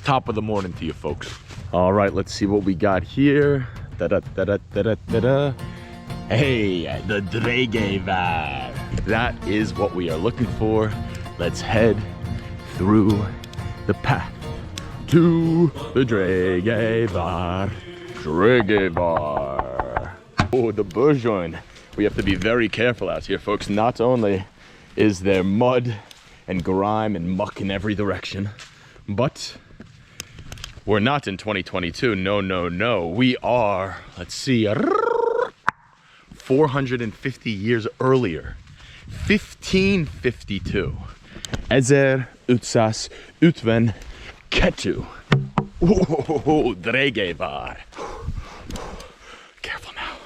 Top of the morning to you folks. All right, let's see what we got here. Da-da-da-da-da-da-da. Hey, the Drégely. That is what we are looking for. Let's head through the path to the Drégely. Drégely. Oh, the bourgeois. We have to be very careful out here, folks. Not only is there mud and grime and muck in every direction, but we're not in 2022. No, no, no. We are, let's see, 450 years earlier. 1552. 1552. Oh, Drégely. Careful now.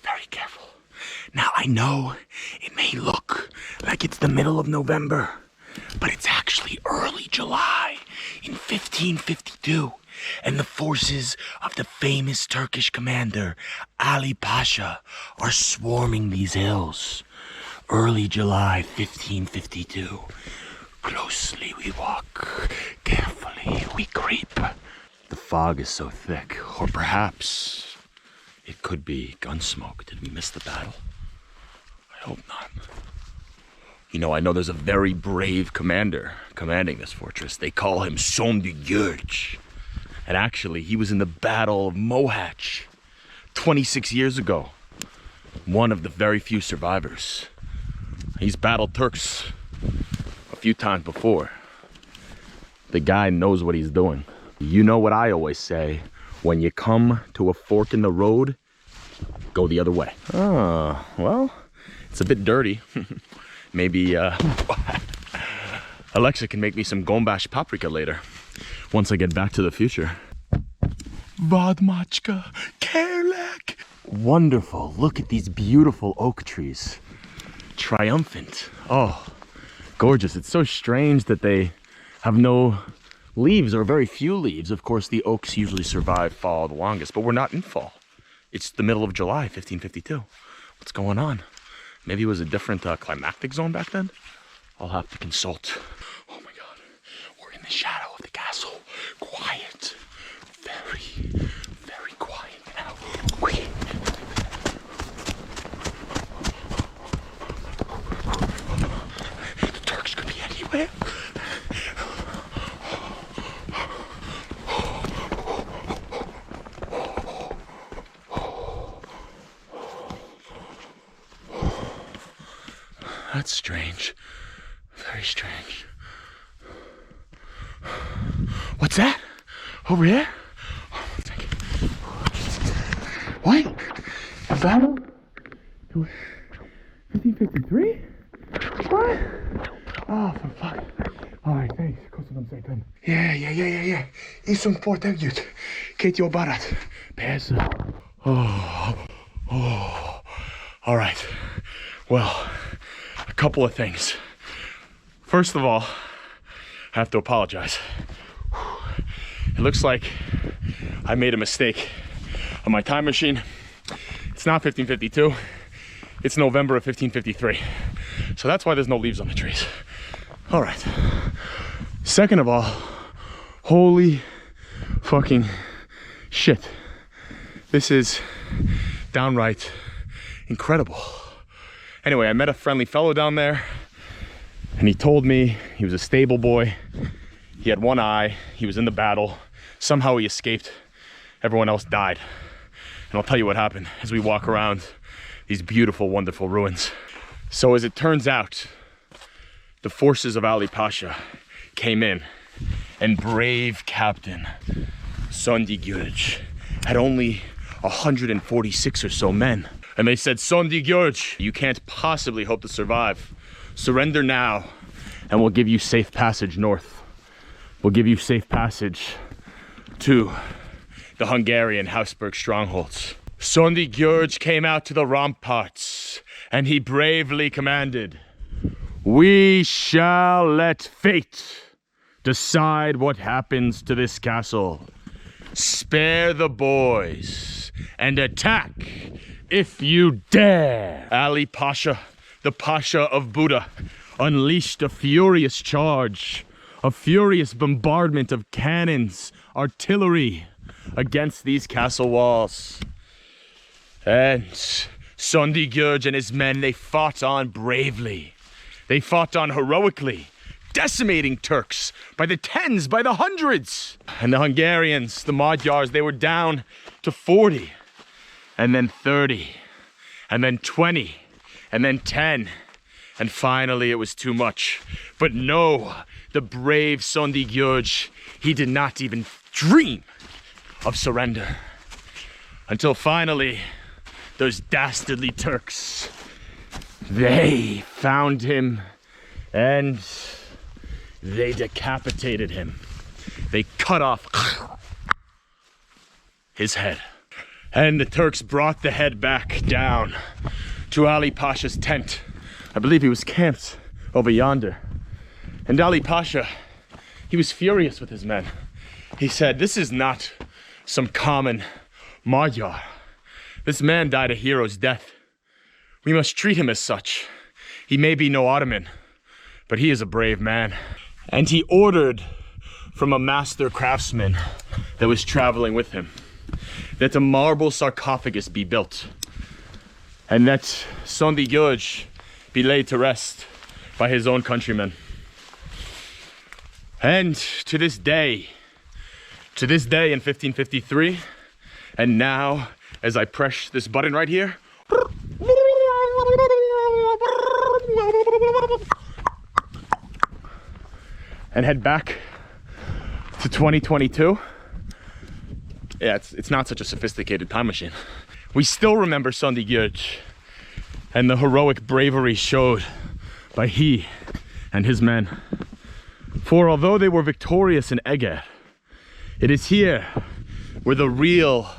Very careful. Now, I know it may look like it's the middle of November, but it's actually early July in 1552, and the forces of the famous Turkish commander Ali Pasha are swarming these hills. Early July 1552. Closely we walk, carefully we creep. The fog is so thick, or perhaps it could be gunsmoke. Did we miss the battle? I hope not. You know, I know there's a very brave commander commanding this fortress. They call him Sondergeorge. And actually, he was in the Battle of Mohács 26 years ago. One of the very few survivors. He's battled Turks a few times before. The guy knows what he's doing. You know what I always say, when you come to a fork in the road, go the other way. Oh, well, it's a bit dirty. Maybe Alexa can make me some gombash paprika later, once I get back to the future. Vadmachka, Kerlek. Wonderful, look at these beautiful oak trees. Triumphant. Oh, gorgeous. It's so strange that they have no leaves, or very few leaves. Of course, the oaks usually survive fall the longest, but we're not in fall. It's the middle of July, 1552. What's going on? Maybe it was a different climactic zone back then? I'll have to consult. Oh my God, we're in the shadow of the castle. Quiet, very, very quiet now. The Turks could be anywhere. That's strange. Very strange. What's that? Over there? Oh, one second. What? A battle? 1553? What? Oh, for fuck. Alright, thanks. Köszönöm szépen. Yeah. Iszunk port együtt. Két jó barát. Persze. Oh. Alright. Well, a couple of things. First of all, I have to apologize. It looks like I made a mistake on my time machine. It's not 1552, it's November of 1553. So that's why there's no leaves on the trees. All right. Second of all, holy fucking shit. This is downright incredible. Anyway, I met a friendly fellow down there, and he told me he was a stable boy. He had one eye, he was in the battle. Somehow he escaped, everyone else died. And I'll tell you what happened as we walk around these beautiful, wonderful ruins. So as it turns out, the forces of Ali Pasha came in, and brave Captain Sondergeorge had only 146 or so men. And they said, Sondergeorge, you can't possibly hope to survive. Surrender now, and we'll give you safe passage north. We'll give you safe passage to the Hungarian Habsburg strongholds. Sondergeorge came out to the ramparts, and he bravely commanded, we shall let fate decide what happens to this castle. Spare the boys and attack if you dare. Ali Pasha, the Pasha of Buda, unleashed a furious charge A furious bombardment of cannons, artillery against these castle walls. And Sondigjörg and his men, they fought on bravely. They fought on heroically, decimating Turks by the tens, by the hundreds. And the Hungarians, the Magyars, they were down to 40, and then 30, and then 20, and then 10. And finally it was too much. But no, the brave Sondigjörg, he did not even dream of surrender. Until finally, those dastardly Turks, they found him and they decapitated him. They cut off his head. And the Turks brought the head back down to Ali Pasha's tent. I believe he was camped over yonder. And Ali Pasha, he was furious with his men. He said, this is not some common Magyar. This man died a hero's death. We must treat him as such. He may be no Ottoman, but he is a brave man. And he ordered from a master craftsman that was traveling with him that a marble sarcophagus be built, and that Sondigjörg be laid to rest by his own countrymen. And to this day in 1553, and now as I press this button right here, and head back to 2022, yeah, it's not such a sophisticated time machine. We still remember Sondigjörg and the heroic bravery showed by he and his men. For although they were victorious in Eger, it is here where the real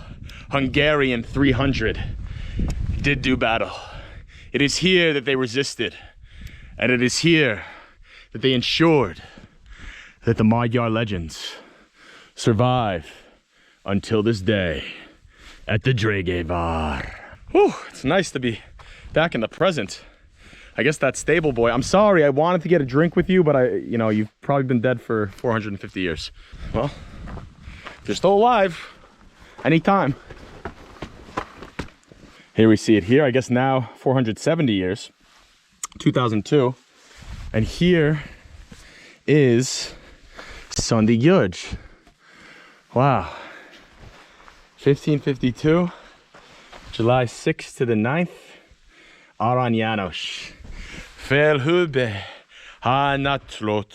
Hungarian 300 did do battle. It is here that they resisted, and it is here that they ensured that the Magyar legends survive until this day at the Drégely. Whew, it's nice to be back in the present. I guess that stable boy, I'm sorry, I wanted to get a drink with you, but you've probably been dead for 450 years. Well, if you're still alive, anytime. Here we see it here, I guess now 470 years, 2002. And here is Sondigjörg. Wow. 1552, July 6th to the 9th, Aranyános. Felhőbe, hánatlott,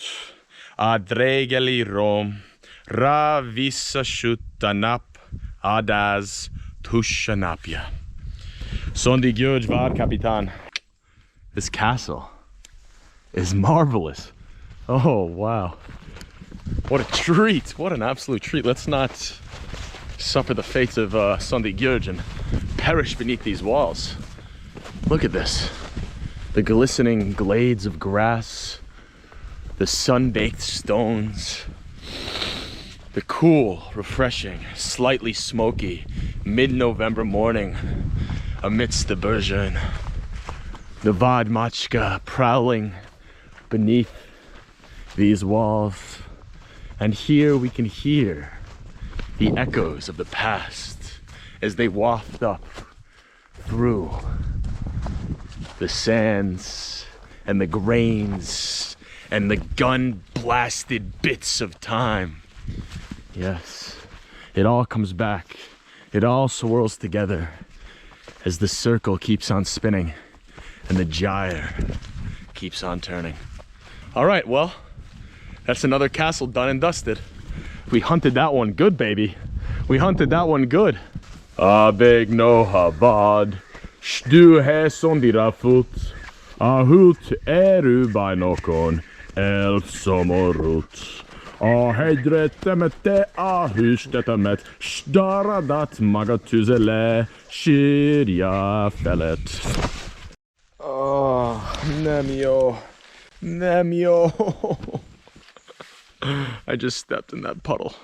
a Drégely Róm, rá visszasüt a nap, adaz tussa napja. Sondigjörg várkapitán. This castle is marvelous. Oh, wow. What a treat. What an absolute treat. Let's not suffer the fates of Sondigjörg and perish beneath these walls. Look at this. The glistening glades of grass, the sun-baked stones, the cool, refreshing, slightly smoky mid-November morning amidst the Bergern, the Vadmachka prowling beneath these walls. And here we can hear the echoes of the past as they waft up through the sands and the grains and the gun-blasted bits of time. Yes, it all comes back. It all swirls together as the circle keeps on spinning and the gyre keeps on turning. All right, well, that's another castle done and dusted. We hunted that one good, baby. We hunted that one good. Abeg no havad, stu he sondira fut, ahut by nokon, elf somorut. A hegyre temette, a hűstetemet, staradat maga tüzele, sírja felet. Oh, nem jó. Nem jó. I just stepped in that puddle.